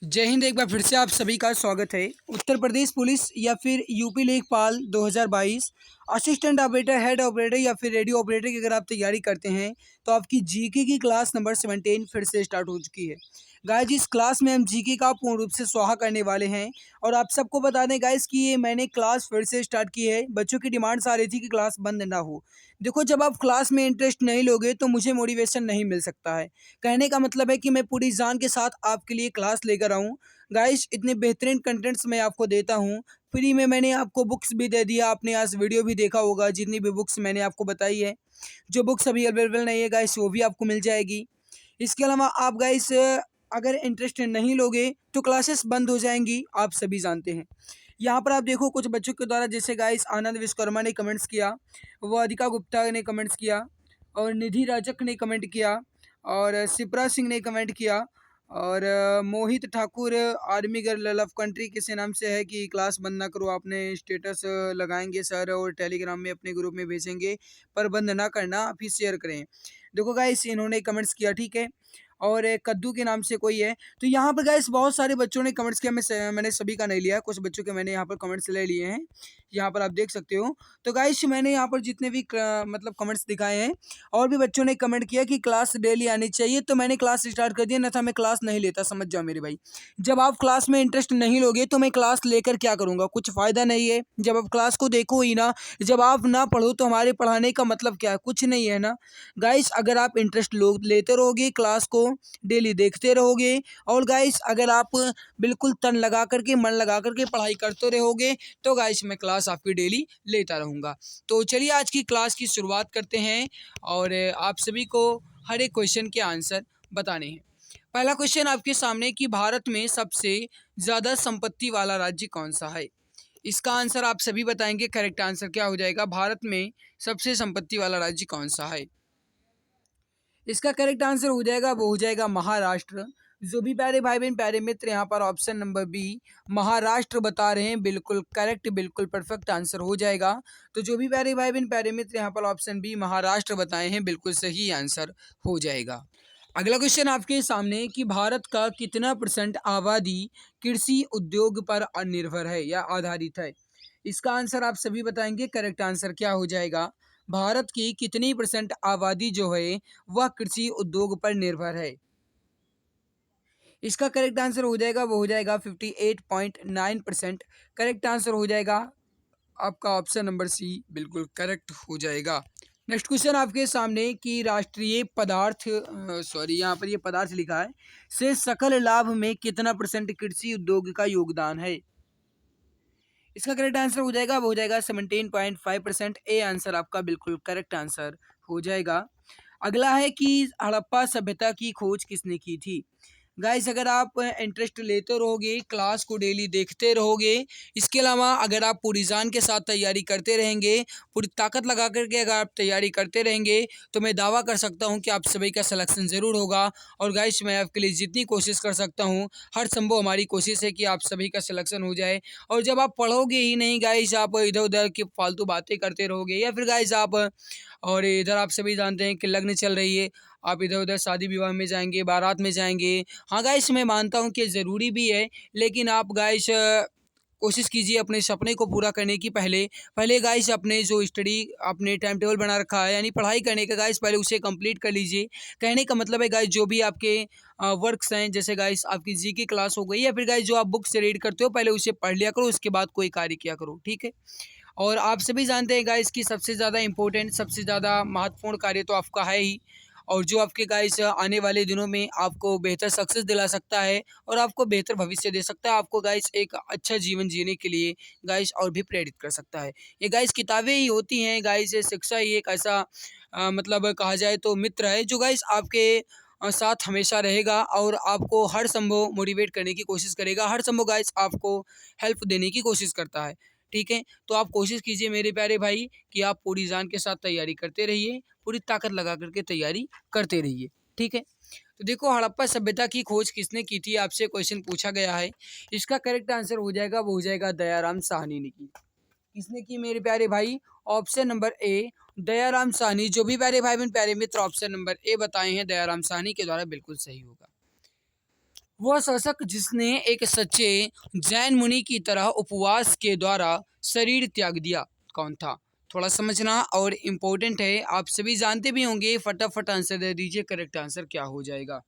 जय हिंद। एक बार फिर से आप सभी का स्वागत है। उत्तर प्रदेश पुलिस या फिर यूपी लेखपाल 2022 असिस्टेंट ऑपरेटर, हेड ऑपरेटर या फिर रेडियो ऑपरेटर की अगर आप तैयारी करते हैं तो आपकी जीके की क्लास नंबर 17 फिर से स्टार्ट हो चुकी है। गाइज इस क्लास में हम जीके का पूर्ण रूप से स्वाहा करने वाले हैं। और आप सबको बता दें गाइज कि ये मैंने क्लास फिर से स्टार्ट की है। बच्चों की डिमांड्स आ रही थी कि क्लास बंद ना हो। देखो, जब आप क्लास में इंटरेस्ट नहीं लोगे तो मुझे मोटिवेशन नहीं मिल सकता है। कहने का मतलब है कि मैं पूरी जान के साथ आपके लिए क्लास लेकर आऊँ। गाइस इतने बेहतरीन कंटेंट्स मैं आपको देता हूँ। फ्री में मैंने आपको बुक्स भी दे दिया। आपने आज वीडियो भी देखा होगा, जितनी भी बुक्स मैंने आपको बताई है। जो बुक्स अभी अवेलेबल नहीं है गाइस वो भी आपको मिल जाएगी। इसके अलावा आप गाइस अगर इंटरेस्ट नहीं लोगे तो क्लासेस बंद हो जाएंगी, आप सभी जानते हैं। यहाँ पर आप देखो कुछ बच्चों के द्वारा, जैसे गाइस आनंद विश्वकर्मा ने कमेंट्स किया, वदिका गुप्ता ने कमेंट्स किया, और निधि राजक ने कमेंट किया, और शिप्रा सिंह ने कमेंट किया, और Mohit Thakur army girl love country किसी नाम से है कि क्लास बंद ना करो, आपने स्टेटस लगाएंगे सर और टेलीग्राम में अपने ग्रुप में भेजेंगे, पर बंद ना करना, आप ही शेयर करें। देखो गाइस इन्होंने कमेंट्स किया, ठीक है। और एक कद्दू के नाम से कोई है। तो यहाँ पर गाइस बहुत सारे बच्चों ने कमेंट्स किया। मैंने सभी का नहीं लिया, कुछ बच्चों के मैंने यहाँ पर कमेंट्स ले लिए हैं। यहाँ पर आप देख सकते हो। तो गाइस मैंने यहाँ पर जितने भी मतलब कमेंट्स दिखाए हैं, और भी बच्चों ने कमेंट किया कि क्लास डेली आनी चाहिए, तो मैंने क्लास स्टार्ट कर दिया। न था मैं क्लास नहीं लेता, समझ जाओ मेरे भाई। जब आप क्लास में इंटरेस्ट नहीं लोगे तो मैं क्लास लेकर क्या करूँगा, कुछ फ़ायदा नहीं है। जब आप क्लास को देखो ही ना, जब आप ना पढ़ो तो हमारे पढ़ाने का मतलब क्या है, कुछ नहीं है ना। गाइस अगर आप इंटरेस्ट लेते रहोगे, क्लास को डेली देखते रहोगे, और गाइस अगर आप बिल्कुल तन लगा करके, मन लगा करके पढ़ाई करते रहोगे, तो गाइस मैं क्लास आपकी डेली लेता रहूँगा। तो चलिए आज की क्लास की शुरुआत करते हैं, और आप सभी को हर एक क्वेश्चन के आंसर बताने हैं। पहला क्वेश्चन आपके सामने कि भारत में सबसे ज़्यादा संपत्ति वाला राज्य कौन सा है। इसका आंसर आप सभी बताएंगे। करेक्ट आंसर क्या हो जाएगा, भारत में सबसे संपत्ति वाला राज्य कौन सा है। इसका करेक्ट आंसर हो जाएगा, वो हो जाएगा महाराष्ट्र। जो भी प्यारे भाई बहन, प्यारे मित्र, यहाँ पर ऑप्शन नंबर बी महाराष्ट्र बता रहे हैं, बिल्कुल करेक्ट, बिल्कुल परफेक्ट आंसर हो जाएगा। तो जो भी प्यारे भाई बहन, प्यारे मित्र, यहाँ पर ऑप्शन बी महाराष्ट्र बताए हैं, बिल्कुल सही आंसर हो जाएगा। अगला क्वेश्चन आपके सामने कि भारत का कितना % आबादी कृषि उद्योग पर निर्भर है या आधारित है। इसका आंसर आप सभी बताएंगे। करेक्ट आंसर क्या हो जाएगा, भारत की कितनी % आबादी जो है वह कृषि उद्योग पर निर्भर है। इसका करेक्ट आंसर हो जाएगा, वो हो जाएगा 58.9%। करेक्ट आंसर हो जाएगा आपका ऑप्शन नंबर सी, बिल्कुल करेक्ट हो जाएगा। नेक्स्ट क्वेश्चन आपके सामने कि राष्ट्रीय पदार्थ सॉरी यहाँ पर ये पदार्थ लिखा है से सकल लाभ में कितना % कृषि उद्योग का योगदान है। इसका करेक्ट आंसर हो जाएगा, वो हो जाएगा 17.5%। ए आंसर आपका बिल्कुल करेक्ट आंसर हो जाएगा। अगला है कि हड़प्पा सभ्यता की खोज किसने की थी। गाइस अगर आप इंटरेस्ट लेते रहोगे, क्लास को डेली देखते रहोगे, इसके अलावा अगर आप पूरी जान के साथ तैयारी करते रहेंगे, पूरी ताकत लगा करके अगर आप तैयारी करते रहेंगे, तो मैं दावा कर सकता हूं कि आप सभी का सिलेक्शन ज़रूर होगा। और गाइस मैं आपके लिए जितनी कोशिश कर सकता हूं, हर संभव हमारी कोशिश है कि आप सभी का सिलेक्शन हो जाए। और जब आप पढ़ोगे ही नहीं गाइस, आप इधर उधर की फालतू बातें करते रहोगे, या फिर गाइस आप और इधर आप सभी जानते हैं कि लग्न चल रही है, आप इधर उधर शादी विवाह में जाएंगे, बारात में जाएंगे। हाँ गाइस मैं मानता हूँ कि ज़रूरी भी है, लेकिन आप गाइस कोशिश कीजिए अपने सपने को पूरा करने की। पहले पहले गाइस अपने जो स्टडी आपने टाइम टेबल बना रखा है, यानी पढ़ाई करने का, गाइस पहले उसे कंप्लीट कर लीजिए। कहने का मतलब है गाइस जो भी आपके वर्क्स हैं, जैसे गाइस आपकी जी की क्लास हो गई, या फिर गाइस जो आप बुक से रीड करते हो, पहले उसे पढ़ लिया करो, उसके बाद कोई कार्य किया करो, ठीक है। और आप सभी जानते हैं गाइस कि सबसे ज़्यादा इम्पोर्टेंट, सबसे ज़्यादा महत्वपूर्ण कार्य तो आपका है ही, और जो आपके गाइस आने वाले दिनों में आपको बेहतर सक्सेस दिला सकता है और आपको बेहतर भविष्य दे सकता है, आपको गाइस एक अच्छा जीवन जीने के लिए गाइस और भी प्रेरित कर सकता है। ये गाइस किताबें ही होती हैं गाइस, ये शिक्षा ही एक ऐसा मतलब कहा जाए तो मित्र है जो गाइस आपके साथ हमेशा रहेगा और आपको हर संभव मोटिवेट करने की कोशिश करेगा, हर संभव गाइस आपको हेल्प देने की कोशिश करता है, ठीक है। तो आप कोशिश कीजिए मेरे प्यारे भाई कि आप पूरी जान के साथ तैयारी करते रहिए, पूरी ताकत लगा करके तैयारी करते रहिए, ठीक है। तो देखो हड़प्पा सभ्यता की खोज किसने की थी, आपसे क्वेश्चन पूछा गया है। इसका करेक्ट आंसर हो जाएगा, वो हो जाएगा दयाराम साहनी ने की। किसने की मेरे प्यारे भाई, option number A Dayaram Sahni. जो भी प्यारे भाई बहन, प्यारे मित्र ऑप्शन नंबर ए बताए हैं दयाराम साहनी के द्वारा, बिल्कुल सही होगा। वह शासक जिसने एक सच्चे जैन मुनि की तरह उपवास के द्वारा शरीर त्याग दिया, कौन था? थोड़ा समझना और इम्पोर्टेंट है, आप सभी जानते भी होंगे। फटाफट आंसर दे दीजिए, करेक्ट आंसर क्या हो जाएगा।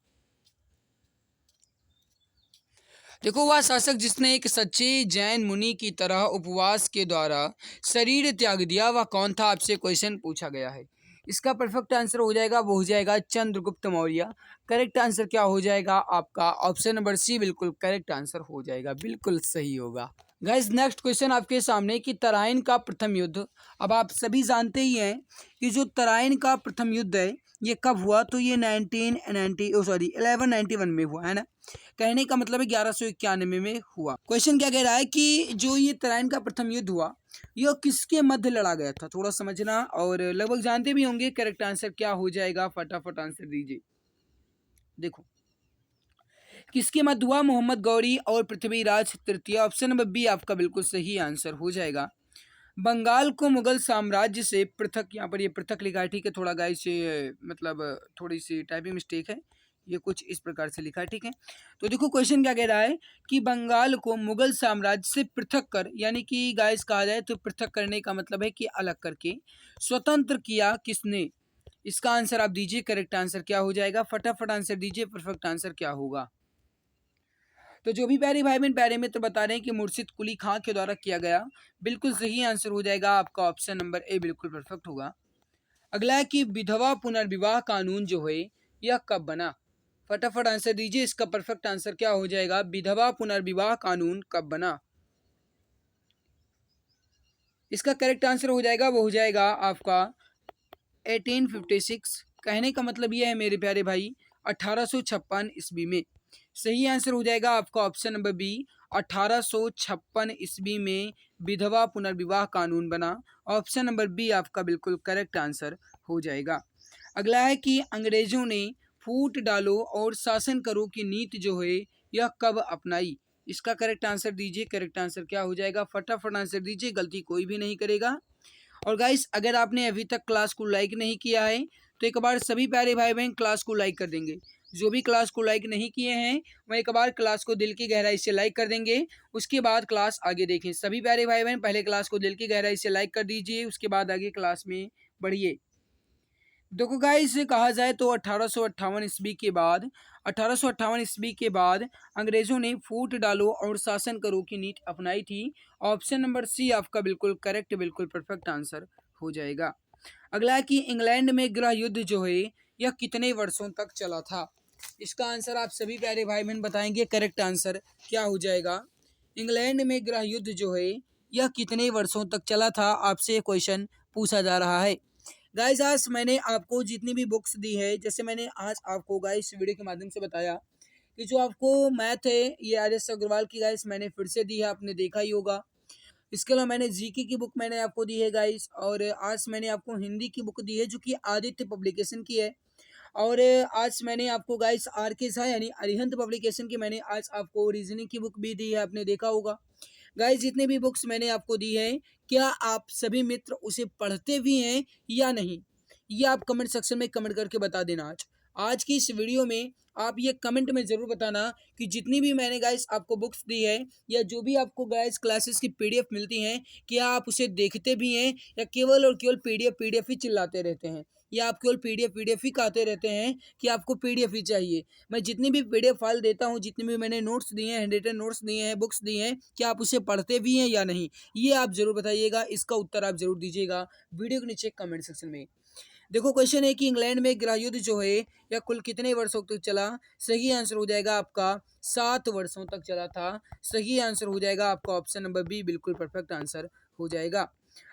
देखो, वह शासक जिसने एक सच्चे जैन मुनि की तरह उपवास के द्वारा शरीर त्याग दिया, वह कौन था? आपसे क्वेश्चन पूछा गया है। इसका परफेक्ट आंसर हो जाएगा, वो हो जाएगा चंद्रगुप्त मौर्य। करेक्ट आंसर क्या हो जाएगा आपका? ऑप्शन नंबर सी बिल्कुल करेक्ट आंसर हो जाएगा, बिल्कुल सही होगा। गाइस, नेक्स्ट क्वेश्चन आपके सामने कि तराइन का प्रथम युद्ध। अब आप सभी जानते ही हैं कि जो तराइन का प्रथम युद्ध है ये कब हुआ, तो ये 1191 में हुआ है ना। कहने का मतलब है 1191 में हुआ। क्वेश्चन क्या कह रहा है कि जो ये तराइन का प्रथम युद्ध हुआ यह किसके मध्य लड़ा गया था? थोड़ा समझना और लगभग जानते भी होंगे। करेक्ट आंसर क्या हो जाएगा, फटाफट आंसर दीजिए। देखो, किसके मध्य हुआ? मोहम्मद गौरी और पृथ्वीराज तृतीय। ऑप्शन नंबर बी आपका बिल्कुल सही आंसर हो जाएगा। बंगाल को मुगल साम्राज्य से पृथक, यहाँ पर ये पृथक लिखा है, ठीक है, थोड़ा गाइस ये मतलब थोड़ी सी टाइपिंग मिस्टेक है, ये कुछ इस प्रकार से लिखा है, ठीक है। तो देखो क्वेश्चन क्या कह रहा है कि बंगाल को मुगल साम्राज्य से पृथक कर, यानी कि गाइस कहा जाए तो पृथक करने का मतलब है कि अलग करके स्वतंत्र किया किसने? इसका आंसर आप दीजिए, करेक्ट आंसर क्या हो जाएगा, फटाफट आंसर दीजिए, परफेक्ट आंसर क्या होगा। तो जो भी प्यारे भाई बहन प्यारे मित्र बता रहे हैं कि मुर्शिद कुली खां के द्वारा किया गया, बिल्कुल सही आंसर हो जाएगा आपका ऑप्शन नंबर ए बिल्कुल परफेक्ट होगा। अगला है कि विधवा पुनर्विवाह कानून जो है यह कब बना? फटाफट आंसर दीजिए, इसका परफेक्ट आंसर क्या हो जाएगा? विधवा पुनर्विवाह कानून कब बना? इसका करेक्ट आंसर हो जाएगा, वो हो जाएगा आपका 1856। कहने का मतलब यह है मेरे प्यारे भाई 1856 ईस्वी में। सही आंसर हो जाएगा आपका ऑप्शन नंबर बी, 1856 ईस्वी में विधवा पुनर्विवाह कानून बना। ऑप्शन नंबर बी आपका बिल्कुल करेक्ट आंसर हो जाएगा। अगला है कि अंग्रेजों ने फूट डालो और शासन करो की नीति जो है यह कब अपनाई? इसका करेक्ट आंसर दीजिए, करेक्ट आंसर क्या हो जाएगा, फटाफट आंसर दीजिए, गलती कोई भी नहीं करेगा। और गाइस, अगर आपने अभी तक क्लास को लाइक नहीं किया है तो एक बार सभी प्यारे भाई बहन क्लास को लाइक कर देंगे। जो भी क्लास को लाइक नहीं किए हैं वह एक बार क्लास को दिल की गहराई से लाइक कर देंगे, उसके बाद क्लास आगे देखें। सभी प्यारे भाई बहन पहले क्लास को दिल की गहराई से लाइक कर दीजिए, उसके बाद आगे क्लास में बढ़िए। देखो गाइस, कहा जाए तो 1858 ईस्वी के बाद 1858 ईस्वी के बाद अंग्रेजों ने फूट डालो और शासन करो की नीति अपनाई थी। ऑप्शन नंबर सी आपका बिल्कुल करेक्ट, बिल्कुल परफेक्ट आंसर हो जाएगा। अगला है कि इंग्लैंड में गृह युद्ध जो है यह कितने वर्षों तक चला था? इसका आंसर आप सभी प्यारे भाई बहन बताएंगे, करेक्ट आंसर क्या हो जाएगा। इंग्लैंड में गृह युद्ध जो है यह कितने वर्षों तक चला था, आपसे ये क्वेश्चन पूछा जा रहा है। गाइस, आज मैंने आपको जितनी भी बुक्स दी है, जैसे मैंने आज आपको गाइस वीडियो के माध्यम से बताया कि जो आपको मैथ है ये आर.एस. अग्रवाल की गाइस मैंने फिर से दी है, आपने देखा ही होगा। इसके अलावा मैंने जीके की बुक मैंने आपको दी है गाइस, और आज मैंने आपको हिंदी की बुक दी है जो कि आदित्य पब्लिकेशन की है। और आज मैंने आपको गाइस आर के झा यानी अरिहंत पब्लिकेशन की मैंने आज आपको रीजनिंग की बुक भी दी है, आपने देखा होगा। गाइस, जितने भी बुक्स मैंने आपको दी है, क्या आप सभी मित्र उसे पढ़ते भी हैं या नहीं? ये आप कमेंट सेक्शन में कमेंट करके बता देना। आज की इस वीडियो में आप ये कमेंट में ज़रूर बताना कि जितनी भी मैंने गाइस आपको बुक्स दी है या जो भी आपको गाइस क्लासेस की पीडीएफ मिलती हैं, क्या आप उसे देखते भी हैं या केवल और केवल पीडीएफ ही चिल्लाते रहते हैं, या आप केवल पीडीएफ ही कहते रहते हैं कि आपको पीडीएफ ही चाहिए? मैं जितनी भी पीडीएफ फाइल देता हूँ, जितनी भी मैंने नोट्स दिए हैं, हैंड रिटन नोट्स दिए हैं, बुक्स दी हैं, क्या आप उसे पढ़ते भी हैं या नहीं? ये आप ज़रूर बताइएगा, इसका उत्तर आप ज़रूर दीजिएगा वीडियो के नीचे कमेंट सेक्शन में। देखो क्वेश्चन है कि इंग्लैंड में गृह युद्ध जो है यह कुल कितने वर्षों तक चला? सही आंसर हो जाएगा आपका 7 वर्षों तक चला था। सही आंसर हो जाएगा आपका ऑप्शन नंबर बी, बिल्कुल परफेक्ट आंसर हो जाएगा।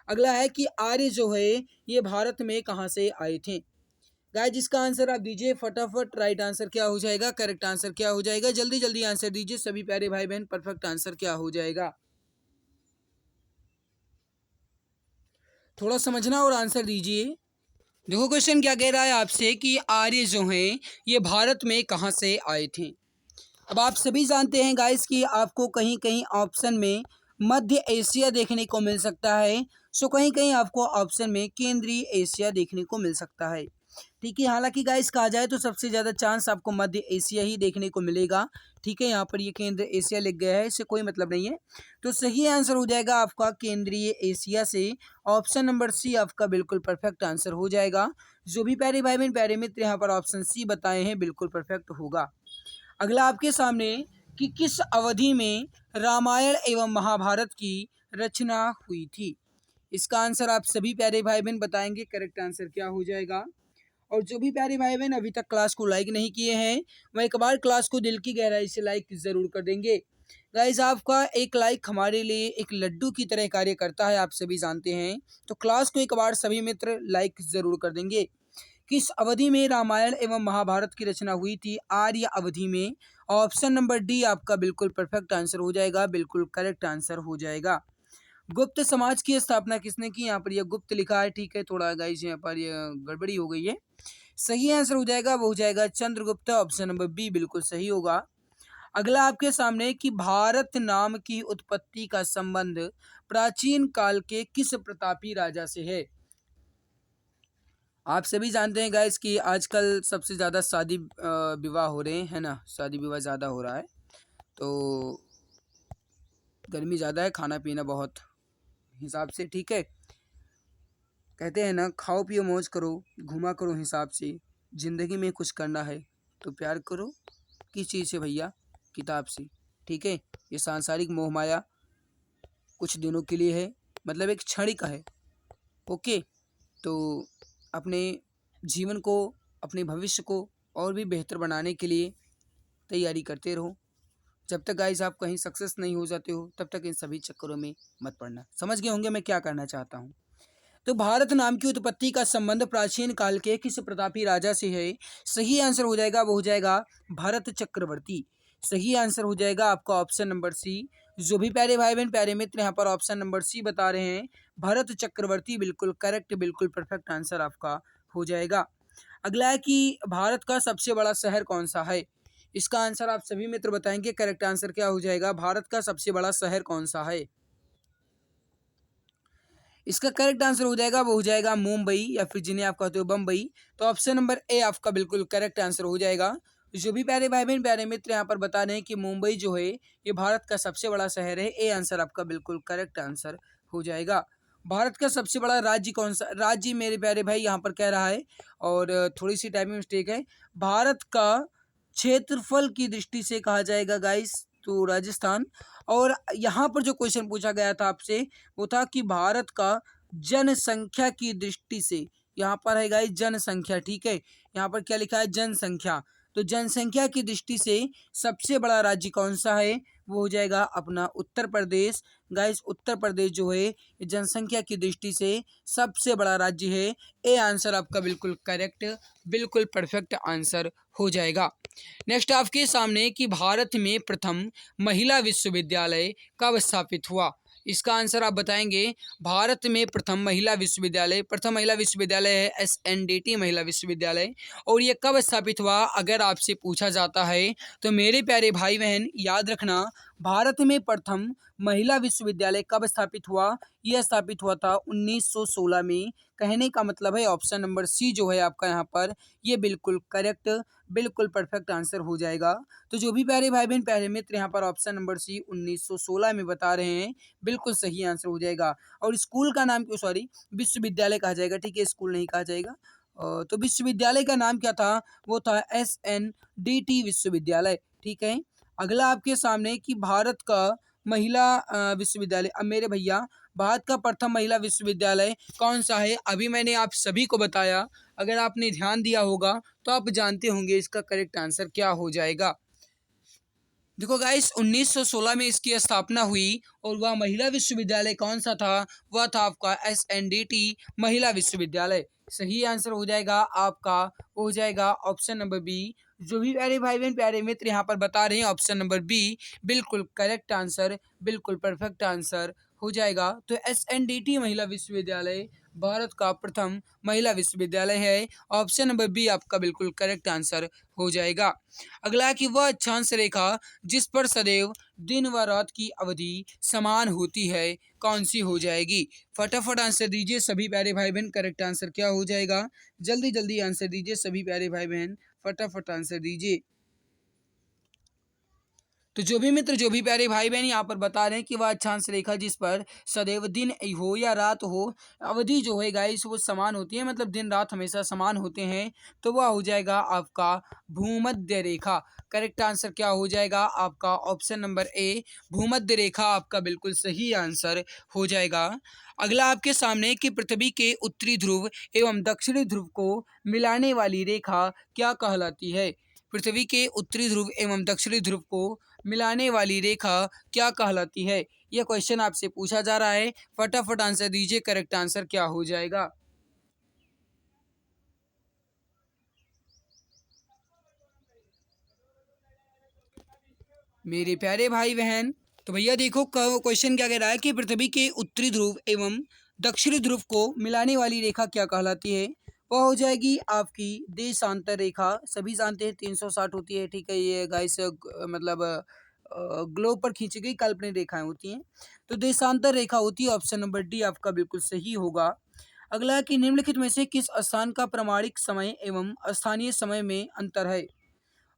अगला है कि आर्य जो है ये भारत में कहाँ से आए थे? गाइस, जिसका आंसर आप दीजिए फटाफट, राइट आंसर क्या हो जाएगा, करेक्ट आंसर क्या हो जाएगा, जल्दी जल्दी आंसर दीजिए सभी प्यारे भाई बहन, परफेक्ट आंसर क्या हो जाएगा। थोड़ा समझना और आंसर दीजिए। देखो क्वेश्चन क्या कह रहा है आपसे कि आर्य जो हैं ये भारत में कहाँ से आए थे? अब आप सभी जानते हैं गाइस कि आपको कहीं कहीं ऑप्शन में मध्य एशिया देखने को मिल सकता है, सो कहीं कहीं आपको ऑप्शन में केंद्रीय एशिया देखने को मिल सकता है। ठीक है। हालांकि गाइस कहा जाए तो सबसे ज़्यादा चांस आपको मध्य एशिया ही देखने को मिलेगा। ठीक है, यहाँ पर ये केंद्र एशिया लिख गया है, इससे कोई मतलब नहीं है। तो सही आंसर हो जाएगा आपका केंद्रीय एशिया से ऑप्शन नंबर सी आपका बिल्कुल परफेक्ट आंसर हो जाएगा। जो भी प्यारे भाई बहन प्यारे मित्र यहाँ पर ऑप्शन सी बताए हैं बिल्कुल परफेक्ट होगा। अगला आपके सामने कि किस अवधि में रामायण एवं महाभारत की रचना हुई थी। इसका आंसर आप सभी प्यारे भाई बहन बताएंगे, करेक्ट आंसर क्या हो जाएगा। और जो भी प्यारे भाई बहन अभी तक क्लास को लाइक नहीं किए हैं वह एक बार क्लास को दिल की गहराई से लाइक जरूर कर देंगे। गाइस आपका एक लाइक हमारे लिए एक लड्डू की तरह कार्य करता है, आप सभी जानते हैं। तो क्लास को एक बार सभी मित्र लाइक जरूर कर देंगे। किस अवधि में रामायण एवं महाभारत की रचना हुई थी, आर्य अवधि में। ऑप्शन नंबर डी आपका बिल्कुल परफेक्ट आंसर हो जाएगा, बिल्कुल करेक्ट आंसर हो जाएगा। गुप्त समाज की स्थापना किसने की, यहाँ पर यह गुप्त लिखा है। ठीक है, थोड़ा गाइस यहाँ पर यह गड़बड़ी हो गई है। सही आंसर हो जाएगा वो हो जाएगा चंद्रगुप्त, ऑप्शन नंबर बी बिल्कुल सही होगा। अगला आपके सामने कि भारत नाम की उत्पत्ति का संबंध प्राचीन काल के किस प्रतापी राजा से है। आप सभी जानते हैं गाइस कि आजकल सबसे ज़्यादा शादी विवाह हो रहे हैं, है ना, शादी विवाह ज़्यादा हो रहा है। तो गर्मी ज़्यादा है, खाना पीना बहुत हिसाब से। ठीक है, कहते हैं ना, खाओ पियो मौज करो, घूमा करो हिसाब से, ज़िंदगी में कुछ करना है तो प्यार करो किस चीज़ से भैया, किताब से। ठीक है, ये सांसारिक मोह माया कुछ दिनों के लिए है, मतलब एक क्षणिक है। ओके, तो अपने जीवन को, अपने भविष्य को और भी बेहतर बनाने के लिए तैयारी करते रहो। जब तक गाइस आप कहीं सक्सेस नहीं हो जाते हो तब तक इन सभी चक्करों में मत पड़ना। समझ गए होंगे मैं क्या करना चाहता हूँ। तो भारत नाम की उत्पत्ति का संबंध प्राचीन काल के किस प्रतापी राजा से है। सही आंसर हो जाएगा वो हो जाएगा भरत चक्रवर्ती। सही आंसर हो जाएगा आपका ऑप्शन नंबर सी। जो भी प्यारे भाई बहन प्यारे मित्र यहाँ पर ऑप्शन नंबर सी बता रहे हैं, भरत चक्रवर्ती बिल्कुल करेक्ट, बिल्कुल परफेक्ट आंसर आपका हो जाएगा। अगला है कि भारत का सबसे बड़ा शहर कौन सा है। इसका आंसर आप सभी मित्र बताएंगे, करेक्ट आंसर क्या हो जाएगा। भारत का सबसे बड़ा शहर कौन सा है। इसका करेक्ट आंसर हो जाएगा वो हो जाएगा मुंबई, या फिर जिन्हें आप कहते हो बम्बई। तो ऑप्शन नंबर ए आपका बिल्कुल करेक्ट आंसर हो जाएगा। जो भी प्यारे भाई बहन प्यारे मित्र यहाँ पर बता रहे हैं कि मुंबई जो है ये भारत का सबसे बड़ा शहर है, ए आंसर आपका बिल्कुल करेक्ट आंसर हो जाएगा। भारत का सबसे बड़ा राज्य कौन सा, राज्य मेरे प्यारे भाई यहाँ पर कह रहा है, और थोड़ी सी टाइपिंग मिस्टेक है। भारत का क्षेत्रफल की दृष्टि से कहा जाएगा गाइस तो राजस्थान। और यहाँ पर जो क्वेश्चन पूछा गया था आपसे वो था कि भारत का जनसंख्या की दृष्टि से, यहाँ पर है गाइस जनसंख्या। ठीक है, यहाँ पर क्या लिखा है जनसंख्या। तो जनसंख्या की दृष्टि से सबसे बड़ा राज्य कौन सा है, वो हो जाएगा अपना उत्तर प्रदेश। गाइस उत्तर प्रदेश जो है जनसंख्या की दृष्टि से सबसे बड़ा राज्य है। ए आंसर आपका बिल्कुल करेक्ट, बिल्कुल परफेक्ट आंसर हो जाएगा। नेक्स्ट आपके सामने कि भारत में प्रथम महिला विश्वविद्यालय कब स्थापित हुआ। इसका आंसर आप बताएंगे। भारत में प्रथम महिला विश्वविद्यालय, प्रथम महिला विश्वविद्यालय है SNDT महिला विश्वविद्यालय। और ये कब स्थापित हुआ अगर आपसे पूछा जाता है तो मेरे प्यारे भाई बहन याद रखना, भारत में प्रथम महिला विश्वविद्यालय कब स्थापित हुआ। यह स्थापित हुआ था 1916 में। कहने का मतलब है ऑप्शन नंबर सी जो है आपका यहाँ पर ये बिल्कुल करेक्ट, बिल्कुल परफेक्ट आंसर हो जाएगा। तो जो भी प्यारे भाई बहन प्यारे मित्र यहाँ पर ऑप्शन नंबर सी 1916 में बता रहे हैं बिल्कुल सही आंसर हो जाएगा। और स्कूल का नाम क्यों, सॉरी विश्वविद्यालय कहा जाएगा, ठीक है, स्कूल नहीं कहा जाएगा। तो विश्वविद्यालय का नाम क्या था, वो था SNDT विश्वविद्यालय। ठीक है, अगला आपके सामने कि भारत का महिला विश्वविद्यालय। अब मेरे भैया भारत का प्रथम महिला विश्वविद्यालय कौन सा है, अभी मैंने आप सभी को बताया। अगर आपने ध्यान दिया होगा तो आप जानते होंगे इसका करेक्ट आंसर क्या हो जाएगा। देखो गाइस 1916 में इसकी स्थापना हुई और वह महिला विश्वविद्यालय कौन सा था, वह था आपका SNDT महिला विश्वविद्यालय। सही आंसर हो जाएगा आपका, हो जाएगा ऑप्शन नंबर बी। जो भी प्यारे भाई बहन प्यारे मित्र यहाँ पर बता रहे हैं ऑप्शन नंबर बी बिल्कुल करेक्ट आंसर, बिल्कुल परफेक्ट आंसर हो जाएगा। तो SNDT महिला विश्वविद्यालय भारत का प्रथम महिला विश्वविद्यालय है। ऑप्शन नंबर बी आपका बिल्कुल करेक्ट आंसर हो जाएगा। अगला है कि वह अक्षांश रेखा जिस पर सदैव दिन व रात की अवधि समान होती है कौन सी हो जाएगी? फटाफट आंसर दीजिए सभी प्यारे भाई बहन, करेक्ट आंसर क्या हो जाएगा? जल्दी जल्दी आंसर दीजिए सभी प्यारे भाई बहन, फटाफट आंसर दीजिए। तो जो भी मित्र, जो भी प्यारे भाई बहन यहाँ पर बता रहे हैं कि वह अक्षांश रेखा जिस पर सदैव दिन हो या रात हो, अवधि जो है गाइस वो समान होती है, मतलब दिन रात हमेशा समान होते हैं, तो वह हो जाएगा आपका भूमध्य रेखा। करेक्ट आंसर क्या हो जाएगा आपका? ऑप्शन नंबर ए भूमध्य रेखा आपका बिल्कुल सही आंसर हो जाएगा। अगला आपके सामने कि पृथ्वी के उत्तरी ध्रुव एवं दक्षिणी ध्रुव को मिलाने वाली रेखा क्या कहलाती है? पृथ्वी के उत्तरी ध्रुव एवं दक्षिणी ध्रुव को मिलाने वाली रेखा क्या कहलाती है? यह क्वेश्चन आपसे पूछा जा रहा है, फटाफट आंसर दीजिए, करेक्ट आंसर क्या हो जाएगा? मेरे प्यारे भाई बहन, तो भैया देखो क्वेश्चन क्या कह रहा है कि पृथ्वी के उत्तरी ध्रुव एवं दक्षिणी ध्रुव को मिलाने वाली रेखा क्या कहलाती है? वह हो जाएगी आपकी देशांतर रेखा। सभी जानते हैं 360 होती है, ठीक है, ये गाइस मतलब ग्लोब पर खींची गई काल्पनिक रेखाएं होती हैं, तो देशांतर रेखा होती है। ऑप्शन नंबर डी आपका बिल्कुल सही होगा। अगला है कि निम्नलिखित में से किस स्थान का प्रमाणिक समय एवं स्थानीय समय में अंतर है?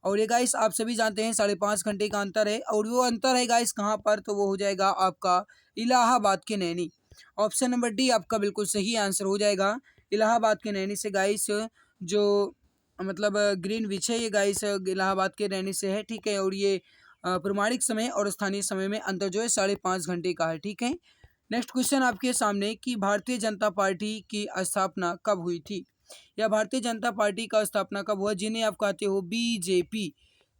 और ये गाइस आप सभी जानते हैं 5.5 घंटे का अंतर है, और वो अंतर है गाइस कहाँ पर? तो वो हो जाएगा आपका इलाहाबाद के नैनी। ऑप्शन नंबर डी आपका बिल्कुल सही आंसर हो जाएगा। इलाहाबाद के नैनी से गाइस जो मतलब ग्रीनविच है, ये गाइस इलाहाबाद के नैनी से है, ठीक है, और ये प्रमाणिक समय और स्थानीय समय में अंतर जो है 5.5 घंटे का है, ठीक है। नेक्स्ट क्वेश्चन आपके सामने कि भारतीय जनता पार्टी की स्थापना कब हुई थी? या भारतीय जनता पार्टी का स्थापना कब हुआ, जिन्हें आप कहते हो बीजेपी?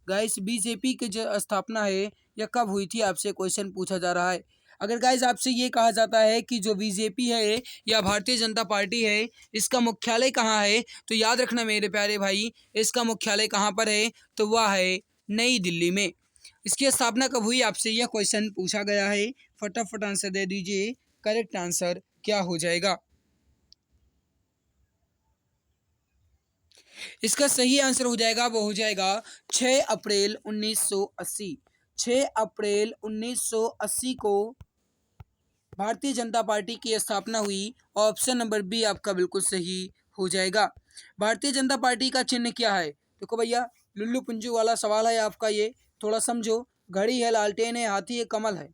गाइस बीजेपी की जो स्थापना है यह कब हुई थी, आपसे क्वेश्चन पूछा जा रहा है। अगर गाइस आपसे ये कहा जाता है कि जो बीजेपी है या भारतीय जनता पार्टी है, इसका मुख्यालय कहाँ है, तो याद रखना मेरे प्यारे भाई, इसका मुख्यालय कहाँ पर है? तो वह है नई दिल्ली में। इसकी स्थापना कब हुई, आपसे यह क्वेश्चन पूछा गया है, फटाफट आंसर दे दीजिए, करेक्ट आंसर क्या हो जाएगा? इसका सही आंसर हो जाएगा, वो हो जाएगा 6 अप्रैल 1980। 6 अप्रैल 1980 को भारतीय जनता पार्टी की स्थापना हुई। ऑप्शन नंबर बी आपका बिल्कुल सही हो जाएगा। भारतीय जनता पार्टी का चिन्ह क्या है? देखो भैया, लुल्लू पुंजू वाला सवाल है आपका, ये थोड़ा समझो। घड़ी है, लालटेन है, हाथी है, कमल है।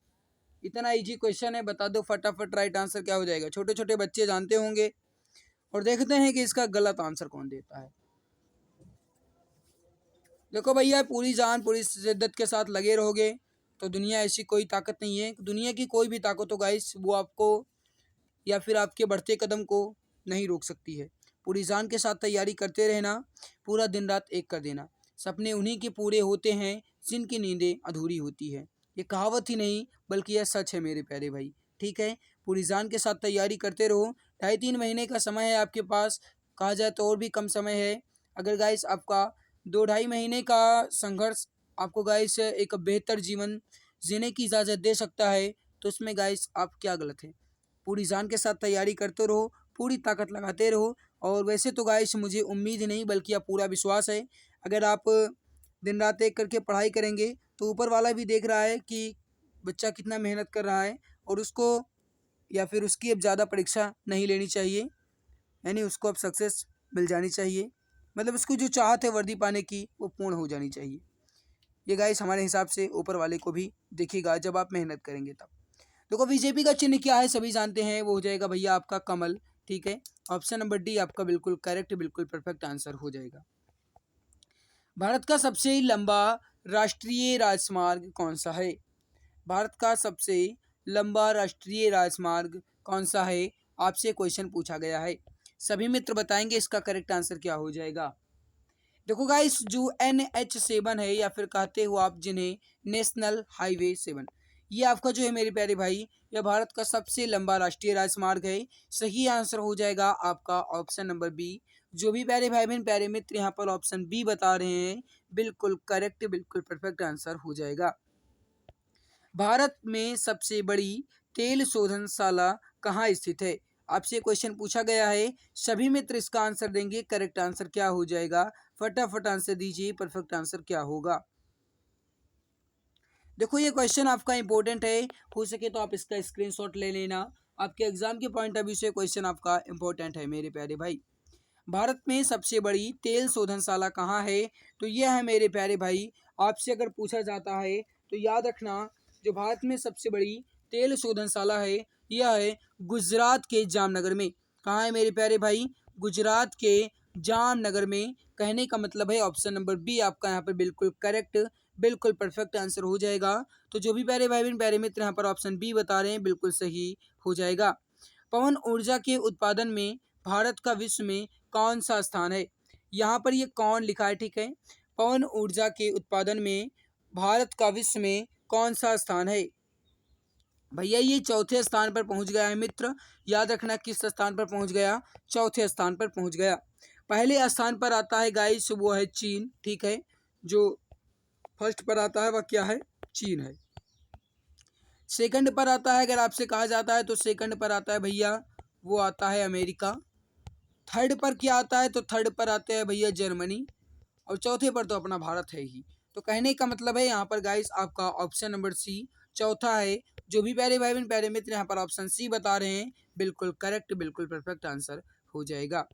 इतना इजी क्वेश्चन है, बता दो फटाफट राइट आंसर क्या हो जाएगा। छोटे छोटे बच्चे जानते होंगे, और देखते हैं कि इसका गलत आंसर कौन देता है। देखो भैया, पूरी जान पूरी शिद्दत के साथ लगे रहोगे तो दुनिया ऐसी कोई ताकत नहीं है, दुनिया की कोई भी ताकत हो गाइस, वो आपको या फिर आपके बढ़ते कदम को नहीं रोक सकती है। पूरी जान के साथ तैयारी करते रहना, पूरा दिन रात एक कर देना। सपने उन्हीं के पूरे होते हैं जिनकी नींदें अधूरी होती है। ये कहावत ही नहीं बल्कि यह सच है मेरे प्यारे भाई, ठीक है। पूरी जान के साथ तैयारी करते रहो। 2.5-3 महीने का समय है आपके पास, कहा जाए तो और भी कम समय है। अगर गाइस आपका 2-2.5 महीने का संघर्ष आपको गाइस एक बेहतर जीवन जीने की इजाज़त दे सकता है, तो उसमें गाइस आप क्या गलत है? पूरी जान के साथ तैयारी करते रहो, पूरी ताकत लगाते रहो। और वैसे तो गाइस मुझे उम्मीद नहीं बल्कि आप पूरा विश्वास है, अगर आप दिन रात एक करके पढ़ाई करेंगे तो ऊपर वाला भी देख रहा है कि बच्चा कितना मेहनत कर रहा है, और उसको या फिर उसकी अब ज़्यादा परीक्षा नहीं लेनी चाहिए, यानी उसको अब सक्सेस मिल जानी चाहिए, मतलब उसकी जो चाहत है वर्दी पाने की वो पूर्ण हो जानी चाहिए। ये गाइस हमारे हिसाब से ऊपर वाले को भी दिखेगा जब आप मेहनत करेंगे तब। देखो बीजेपी का चिन्ह क्या है सभी जानते हैं, वो हो जाएगा भैया आपका कमल, ठीक है। ऑप्शन नंबर डी आपका बिल्कुल करेक्ट, बिल्कुल परफेक्ट आंसर हो जाएगा। भारत का सबसे लंबा राष्ट्रीय राजमार्ग कौन सा है? भारत का सबसे लंबा राष्ट्रीय राजमार्ग कौन सा है, आपसे क्वेश्चन पूछा गया है। सभी मित्र बताएंगे इसका करेक्ट आंसर क्या हो जाएगा। देखो गाइस, जो NH7 है या फिर कहते हो आप जिन्हें नेशनल हाईवे 7, ये आपका जो है मेरे प्यारे भाई, यह भारत का सबसे लंबा राष्ट्रीय राजमार्ग है। सही आंसर हो जाएगा आपका ऑप्शन नंबर बी। जो भी प्यारे भाई बहन प्यारे मित्र यहाँ पर ऑप्शन बी बता रहे हैं, बिल्कुल करेक्ट, बिल्कुल परफेक्ट आंसर हो जाएगा। भारत में सबसे बड़ी तेल शोधनशाला कहाँ स्थित है? आपसे क्वेश्चन पूछा गया है, सभी मित्र इसका आंसर देंगे। करेक्ट आंसर क्या हो जाएगा? फटाफट आंसर दीजिए, परफेक्ट आंसर क्या होगा? देखो ये क्वेश्चन आपका इंपॉर्टेंट है, हो सके तो आप इसका स्क्रीनशॉट ले लेना। आपके एग्जाम के पॉइंट ऑफ व्यू से क्वेश्चन आपका इंपॉर्टेंट है मेरे प्यारे भाई। भारत में सबसे बड़ी तेल शोधनशाला कहाँ है? तो यह है मेरे प्यारे भाई, आपसे अगर पूछा जाता है तो याद रखना, जो भारत में सबसे बड़ी तेल शोधनशाला है यह है गुजरात के जामनगर में। कहाँ है मेरे प्यारे भाई? गुजरात के जामनगर में। कहने का मतलब है ऑप्शन नंबर बी आपका यहाँ पर बिल्कुल करेक्ट, बिल्कुल परफेक्ट आंसर हो जाएगा। तो जो भी प्यारे भाई बहन प्यारे मित्र यहाँ पर ऑप्शन बी बता रहे हैं बिल्कुल सही हो जाएगा। पवन ऊर्जा के उत्पादन में भारत का विश्व में कौन सा स्थान है? यहाँ पर ये कौन लिखा है, ठीक है। पवन ऊर्जा के उत्पादन में भारत का विश्व में कौन सा स्थान है? भैया ये चौथे स्थान पर पहुंच गया है मित्र। याद रखना किस स्थान पर पहुंच गया? चौथे स्थान पर पहुंच गया। पहले स्थान पर आता है गाइस, वो है चीन, ठीक है। जो फर्स्ट पर आता है वह क्या है? चीन है। सेकंड पर आता है, अगर आपसे कहा जाता है तो सेकंड पर आता है भैया, वो आता है अमेरिका। थर्ड पर क्या आता है? तो थर्ड पर आते हैं भैया जर्मनी। और चौथे पर तो अपना भारत है ही। तो कहने का मतलब है यहाँ पर गाइस आपका ऑप्शन नंबर सी चौथा है। जो भी प्यारे भाई बहन प्यारे मित्र यहाँ पर ऑप्शन सी बता रहे हैं बिल्कुल करेक्ट, बिल्कुल परफेक्ट आंसर हो जाएगा।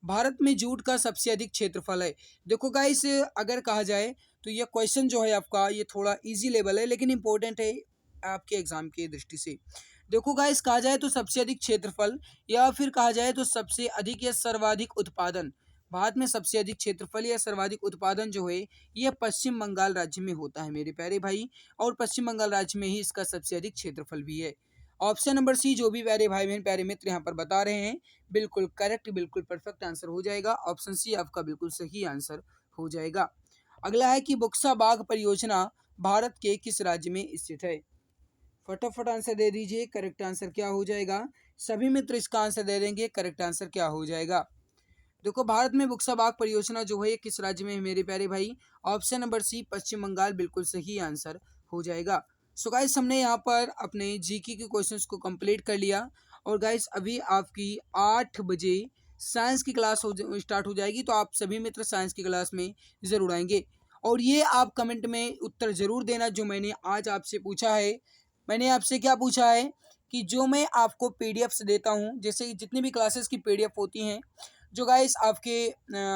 भारत में जूट का सबसे अधिक क्षेत्रफल है। देखो गाइस अगर कहा जाए तो यह क्वेश्चन जो है आपका ये थोड़ा इजी लेवल है, लेकिन इंपॉर्टेंट है आपके एग्जाम की दृष्टि से। देखो गाइस कहा जाए तो सबसे अधिक क्षेत्रफल, या फिर कहा जाए तो सबसे अधिक या सर्वाधिक उत्पादन, भारत में सबसे अधिक क्षेत्रफल या सर्वाधिक उत्पादन जो है यह पश्चिम बंगाल राज्य में होता है मेरे प्यारे भाई। और पश्चिम बंगाल राज्य में ही इसका सबसे अधिक क्षेत्रफल भी है। ऑप्शन नंबर सी जो भी प्यारे भाई बहन प्यारे मित्र यहाँ पर बता रहे हैं बिल्कुल करेक्ट, बिल्कुल परफेक्ट आंसर हो जाएगा। ऑप्शन सी आपका बिल्कुल सही आंसर हो जाएगा। अगला है कि बुक्सा बाग परियोजना भारत के किस राज्य में स्थित है? फटाफट आंसर दे दीजिए, करेक्ट आंसर क्या हो जाएगा? सभी मित्र इसका आंसर दे देंगे, करेक्ट आंसर क्या हो जाएगा? देखो भारत में बुक्सा बाग परियोजना जो है किस राज्य में है मेरे प्यारे भाई? ऑप्शन नंबर सी पश्चिम बंगाल बिल्कुल सही आंसर हो जाएगा। सो गाइस हमने यहाँ पर अपने जीके के क्वेश्चंस को कंप्लीट कर लिया। और गाइस अभी आपकी 8 बजे साइंस की क्लास स्टार्ट हो जाएगी, तो आप सभी मित्र साइंस की क्लास में ज़रूर आएंगे। और ये आप कमेंट में उत्तर ज़रूर देना जो मैंने आज आपसे पूछा है। मैंने आपसे क्या पूछा है कि जो मैं आपको पीडीएफ्स देता हूँ, जैसे जितनी भी क्लासेस की पीडीएफ होती हैं, जो गाइस आपके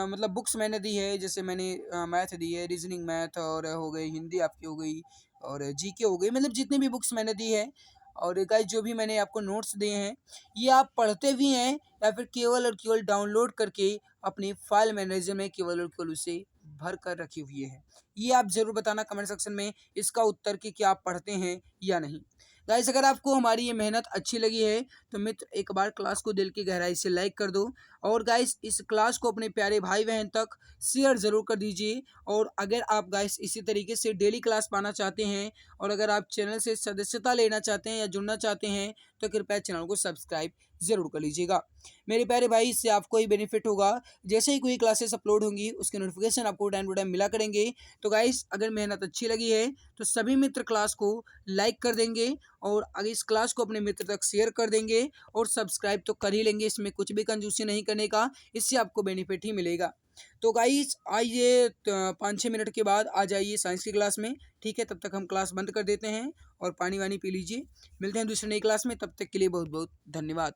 मतलब बुक्स मैंने दी है, जैसे मैंने मैथ दी है, रीजनिंग मैथ और हो गई, हिंदी आपकी हो गई और जीके हो गई, मतलब जितनी भी बुक्स मैंने दी है। और गाइस जो भी मैंने आपको नोट्स दिए हैं ये आप पढ़ते भी हैं या फिर केवल और केवल डाउनलोड करके अपनी फाइल मैनेजर में केवल और केवल उसे भर कर रखे हुए हैं? ये आप ज़रूर बताना कमेंट सेक्शन में इसका उत्तर कि क्या आप पढ़ते हैं या नहीं। गाइस अगर आपको हमारी ये मेहनत अच्छी लगी है तो मित्र एक बार क्लास को दिल की गहराई से लाइक कर दो। और गाइस इस क्लास को अपने प्यारे भाई बहन तक शेयर ज़रूर कर दीजिए। और अगर आप गाइस इसी तरीके से डेली क्लास पाना चाहते हैं और अगर आप चैनल से सदस्यता लेना चाहते हैं या जुड़ना चाहते हैं तो कृपया चैनल को सब्सक्राइब ज़रूर कर लीजिएगा मेरे प्यारे भाई। इससे आपको ही बेनिफिट होगा, जैसे ही कोई क्लासेस अपलोड होंगी उसके नोटिफिकेशन आपको टाइम टू टाइम मिला करेंगे। तो गाइस अगर मेहनत अच्छी लगी है तो सभी मित्र क्लास को लाइक कर देंगे और अगर इस क्लास को अपने मित्र तक शेयर कर देंगे और सब्सक्राइब तो कर ही लेंगे। इसमें कुछ भी कंजूसी नहीं करने का, इससे आपको बेनिफिट ही मिलेगा। तो गाइस आइए 5-6 मिनट के बाद आ जाइए साइंस की क्लास में, ठीक है। तब तक हम क्लास बंद कर देते हैं और पानी वानी पी लीजिए। मिलते हैं दूसरी नई क्लास में, तब तक के लिए बहुत बहुत धन्यवाद।